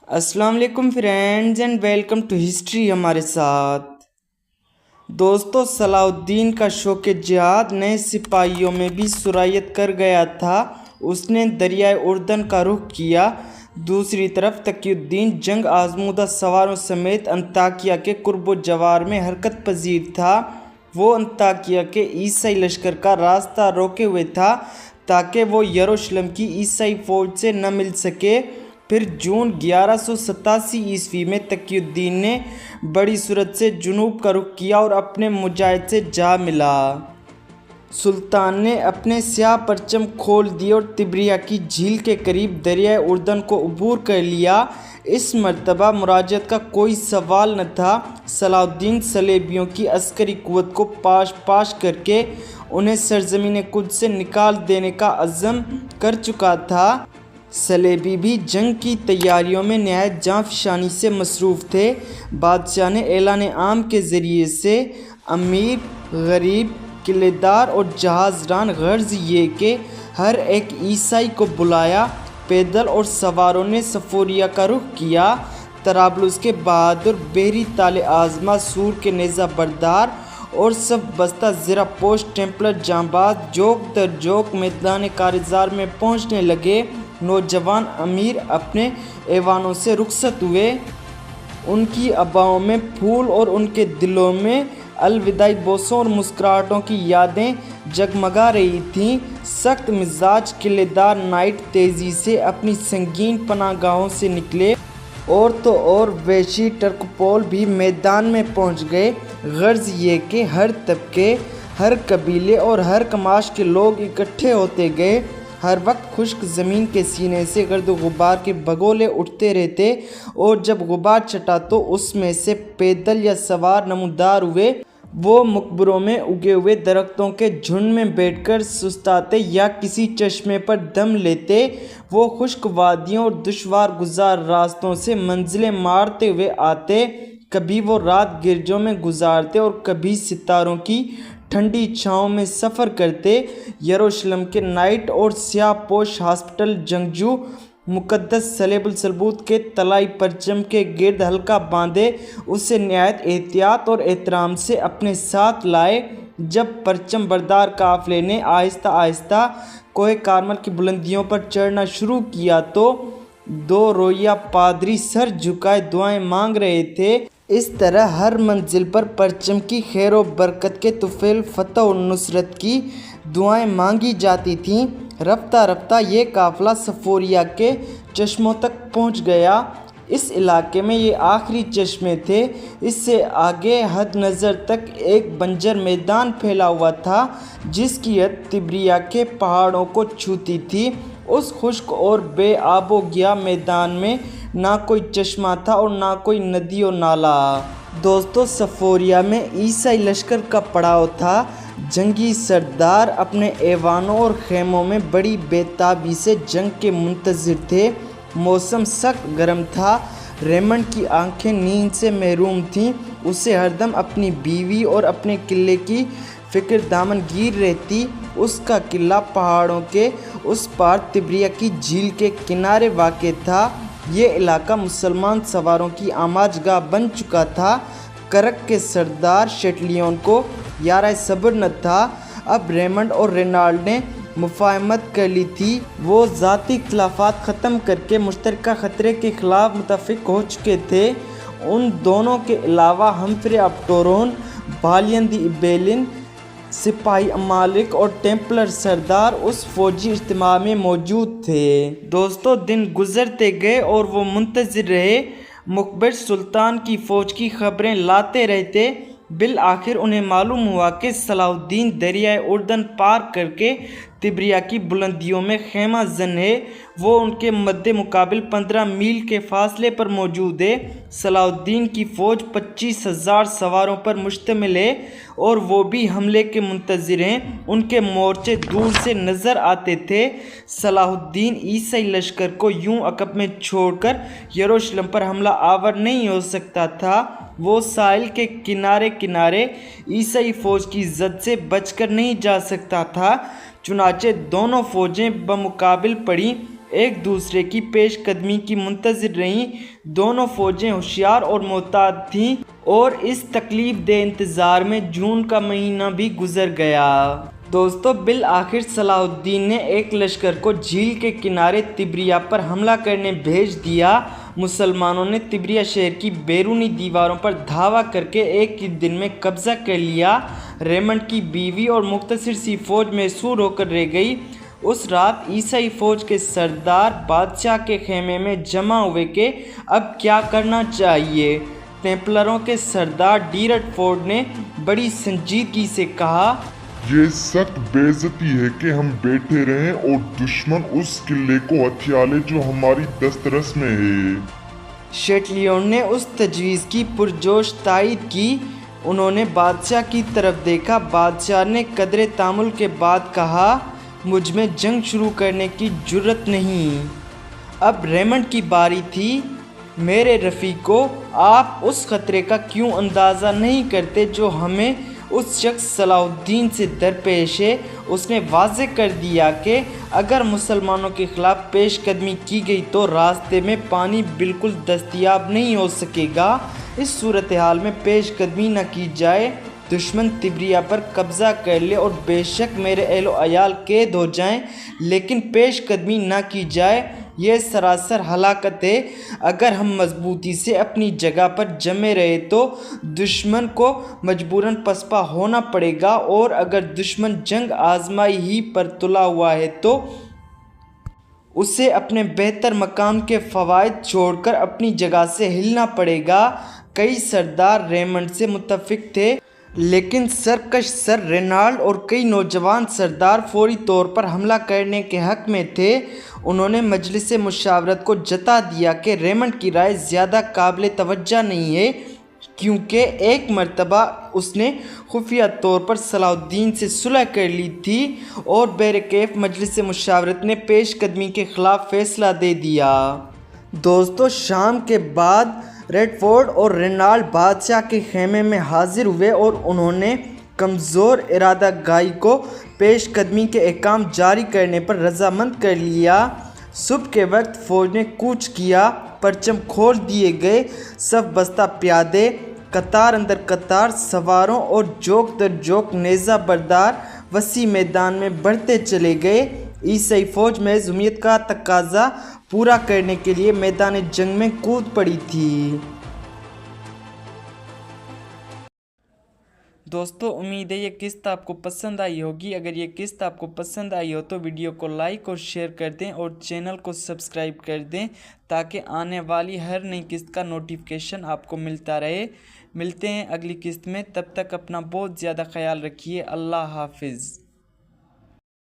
السلام علیکم friends and welcome to history ہمارے ساتھ۔ دوستو، صلاح الدین کا شوق جہاد نئے سپاہیوں میں بھی سرایت کر گیا تھا۔ اس نے دریائے اردن کا رخ کیا۔ دوسری طرف تقی الدین جنگ آزمودہ سواروں سمیت انطاکیہ کے قرب و جوار میں حرکت پذیر تھا۔ وہ انطاکیہ کے عیسائی لشکر کا راستہ روکے ہوئے تھا تاکہ وہ یروشلم کی عیسائی فوج سے نہ مل سکے۔ پھر جون 1187 میں تقی الدین نے بڑی سرعت سے جنوب کا رخ کیا اور اپنے مجاہد سے جا ملا۔ سلطان نے اپنے سیاہ پرچم کھول دیے اور تبریہ کی جھیل کے قریب دریائے اردن کو عبور کر لیا۔ اس مرتبہ مراجعت کا کوئی سوال نہ تھا۔ صلاح الدین صلیبیوں کی عسکری قوت کو پاش پاش کر کے انہیں سرزمین قدس سے نکال دینے کا عزم کر چکا تھا۔ صلیبی بھی جنگ کی تیاریوں میں نہایت جاں فشانی سے مصروف تھے۔ بادشاہ نے اعلان عام کے ذریعے سے امیر، غریب، قلعے دار اور جہاز ران، غرض یہ کہ ہر ایک عیسائی کو بلایا۔ پیدل اور سواروں نے صفوریہ کا رخ کیا۔ طرابلس کے بہادر بحری تالِ آزما، سور کے نیزہ بردار اور صف بستہ زرہ پوش ٹیمپلر جانباز جوک در جوک میدان کارزار میں پہنچنے لگے۔ نوجوان امیر اپنے ایوانوں سے رخصت ہوئے۔ ان کی اباؤں میں پھول اور ان کے دلوں میں الوداعی بوسوں اور مسکراہٹوں کی یادیں جگمگا رہی تھیں۔ سخت مزاج قلعے دار نائٹ تیزی سے اپنی سنگین پناہ گاہوں سے نکلے۔ اور تو اور وحشی ٹرکپول بھی میدان میں پہنچ گئے۔ غرض یہ کہ ہر طبقے، ہر قبیلے اور ہر کماش کے لوگ اکٹھے ہوتے گئے۔ ہر وقت خشک زمین کے سینے سے گرد و غبار کے بگولے اٹھتے رہتے اور جب غبار چھٹا تو اس میں سے پیدل یا سوار نمودار ہوئے۔ وہ مقبروں میں اگے ہوئے درختوں کے جھنڈ میں بیٹھ کر سستاتے یا کسی چشمے پر دم لیتے۔ وہ خشک وادیوں اور دشوار گزار راستوں سے منزلیں مارتے ہوئے آتے۔ کبھی وہ رات گرجوں میں گزارتے اور کبھی ستاروں کی ٹھنڈی چھاؤں میں سفر کرتے۔ یروشلم کے نائٹ اور سیاہ پوش ہاسپٹل جنگجو مقدس صلیب الصلبوت کے طلائی پرچم کے گرد حلقہ باندھے اسے نہایت احتیاط اور احترام سے اپنے ساتھ لائے۔ جب پرچم بردار قافلے نے آہستہ آہستہ کوہ کارمل کی بلندیوں پر چڑھنا شروع کیا تو دو رویہ پادری سر جھکائے دعائیں مانگ رہے تھے۔ اس طرح ہر منزل پر پرچم کی خیر و برکت کے طفیل، فتح و نصرت کی دعائیں مانگی جاتی تھیں۔ رفتہ رفتہ یہ قافلہ صفوریہ کے چشموں تک پہنچ گیا۔ اس علاقے میں یہ آخری چشمے تھے۔ اس سے آگے حد نظر تک ایک بنجر میدان پھیلا ہوا تھا جس کی حد تبریہ کے پہاڑوں کو چھوتی تھی۔ اس خشک اور بے آب و گیا میدان میں نہ کوئی چشمہ تھا اور نہ کوئی ندی و نالہ۔ دوستو، صفوریہ میں عیسائی لشکر کا پڑاؤ تھا۔ جنگی سردار اپنے ایوانوں اور خیموں میں بڑی بے تابی سے جنگ کے منتظر تھے۔ موسم سخت گرم تھا۔ ریمنڈ کی آنکھیں نیند سے محروم تھیں۔ اسے ہر دم اپنی بیوی اور اپنے قلعے کی فکر دامن گیر رہتی۔ اس کا قلعہ پہاڑوں کے اس پار تبریہ کی جھیل کے کنارے واقع تھا۔ یہ علاقہ مسلمان سواروں کی آماج گاہ بن چکا تھا۔ کرک کے سردار شیٹلیون کو یارہ صبر نہ تھا۔ اب ریمنڈ اور رینالڈ نے مفاہمت کر لی تھی۔ وہ ذاتی اختلافات ختم کر کے مشترکہ خطرے کے خلاف متفق ہو چکے تھے۔ ان دونوں کے علاوہ ہمفرے آف ٹورون، بالین دی ایبیلن، سپاہی ممالک اور ٹیمپلر سردار اس فوجی اجتماع میں موجود تھے۔ دوستو، دن گزرتے گئے اور وہ منتظر رہے۔ مخبر سلطان کی فوج کی خبریں لاتے رہتے۔ بالآخر انہیں معلوم ہوا کہ صلاح الدین دریائے اردن پار کر کے تبریہ کی بلندیوں میں خیمہ زن ہے۔ وہ ان کے مد مقابل 15 میل کے فاصلے پر موجود ہے۔ صلاح الدین کی فوج 25,000 سواروں پر مشتمل ہے اور وہ بھی حملے کے منتظر ہیں۔ ان کے مورچے دور سے نظر آتے تھے۔ صلاح الدین عیسائی لشکر کو یوں عقب میں چھوڑ کر یروشلم پر حملہ آور نہیں ہو سکتا تھا۔ وہ ساحل کے کنارے کنارے عیسائی فوج کی زد سے بچ کر نہیں جا سکتا تھا۔ چنانچہ دونوں فوجیں بمقابل پڑیں۔ ایک دوسرے کی پیش قدمی کی منتظر رہیں۔ دونوں فوجیں ہوشیار اور محتاط تھیں اور اس تکلیف دہ انتظار میں جون کا مہینہ بھی گزر گیا۔ دوستو بالآخر صلاح الدین نے ایک لشکر کو جھیل کے کنارے تبریہ پر حملہ کرنے بھیج دیا۔ مسلمانوں نے تبریہ شہر کی بیرونی دیواروں پر دھاوا کر کے ایک ہی دن میں قبضہ کر لیا۔ ریمنڈ کی بیوی اور مختصر سی فوج محصور ہو کر رہ گئی۔ اس رات عیسائی فوج کے سردار بادشاہ کے خیمے میں جمع ہوئے کہ اب کیا کرنا چاہیے۔ ٹیمپلروں کے سردار ڈیرٹ فورڈ نے بڑی سنجیدگی سے کہا، یہ سخت بے عزتی ہے کہ ہم بیٹھے رہیں اور دشمن اس قلعے کو ہتھیا لے جو ہماری دسترس میں ہے۔ شیٹلیون نے اس تجویز کی پرجوش تائید کی۔ انہوں نے بادشاہ کی طرف دیکھا۔ بادشاہ نے قدرے تامل کے بعد کہا، مجھ میں جنگ شروع کرنے کی جرأت نہیں۔ اب ریمنڈ کی باری تھی۔ میرے رفیقو، آپ اس خطرے کا کیوں اندازہ نہیں کرتے جو ہمیں اس شخص صلاح الدین سے درپیش ہے؟ اس نے واضح کر دیا کہ اگر مسلمانوں کے خلاف پیش قدمی کی گئی تو راستے میں پانی بالکل دستیاب نہیں ہو سکے گا۔ اس صورتحال میں پیش قدمی نہ کی جائے، دشمن تبریہ پر قبضہ کر لے اور بے شک میرے اہل و عیال قید ہو جائیں، لیکن پیش قدمی نہ کی جائے، یہ سراسر ہلاکت ہے۔ اگر ہم مضبوطی سے اپنی جگہ پر جمے رہے تو دشمن کو مجبوراً پسپا ہونا پڑے گا، اور اگر دشمن جنگ آزمائی ہی پر تلا ہوا ہے تو اسے اپنے بہتر مقام کے فوائد چھوڑ کر اپنی جگہ سے ہلنا پڑے گا۔ کئی سردار ریمنڈ سے متفق تھے، لیکن سرکش سر رینالڈ اور کئی نوجوان سردار فوری طور پر حملہ کرنے کے حق میں تھے۔ انہوں نے مجلس مشاورت کو جتا دیا کہ ریمنڈ کی رائے زیادہ قابل توجہ نہیں ہے، کیونکہ ایک مرتبہ اس نے خفیہ طور پر صلاح الدین سے صلح کر لی تھی اور بہرکیف مجلس مشاورت نے پیش قدمی کے خلاف فیصلہ دے دیا۔ دوستو شام کے بعد ریڈ فورڈ اور رینالڈ بادشاہ کے خیمے میں حاضر ہوئے اور انہوں نے کمزور ارادہ گائی کو پیش قدمی کے احکام جاری کرنے پر رضامند کر لیا۔ صبح کے وقت فوج نے کوچ کیا، پرچم کھول دیے گئے، صف بستہ پیادے قطار اندر قطار سواروں اور جوک در جوک نیزہ بردار وسیع میدان میں بڑھتے چلے گئے۔ عیسائی فوج محض امید کا تقاضا پورا کرنے کے لیے میدان جنگ میں کود پڑی تھی۔ دوستو امید ہے یہ قسط آپ کو پسند آئی ہوگی۔ اگر یہ قسط آپ کو پسند آئی ہو تو ویڈیو کو لائک اور شیئر کر دیں اور چینل کو سبسکرائب کر دیں تاکہ آنے والی ہر نئی قسط کا نوٹیفیکیشن آپ کو ملتا رہے۔ ملتے ہیں اگلی قسط میں، تب تک اپنا بہت زیادہ خیال رکھیے۔ اللہ حافظ۔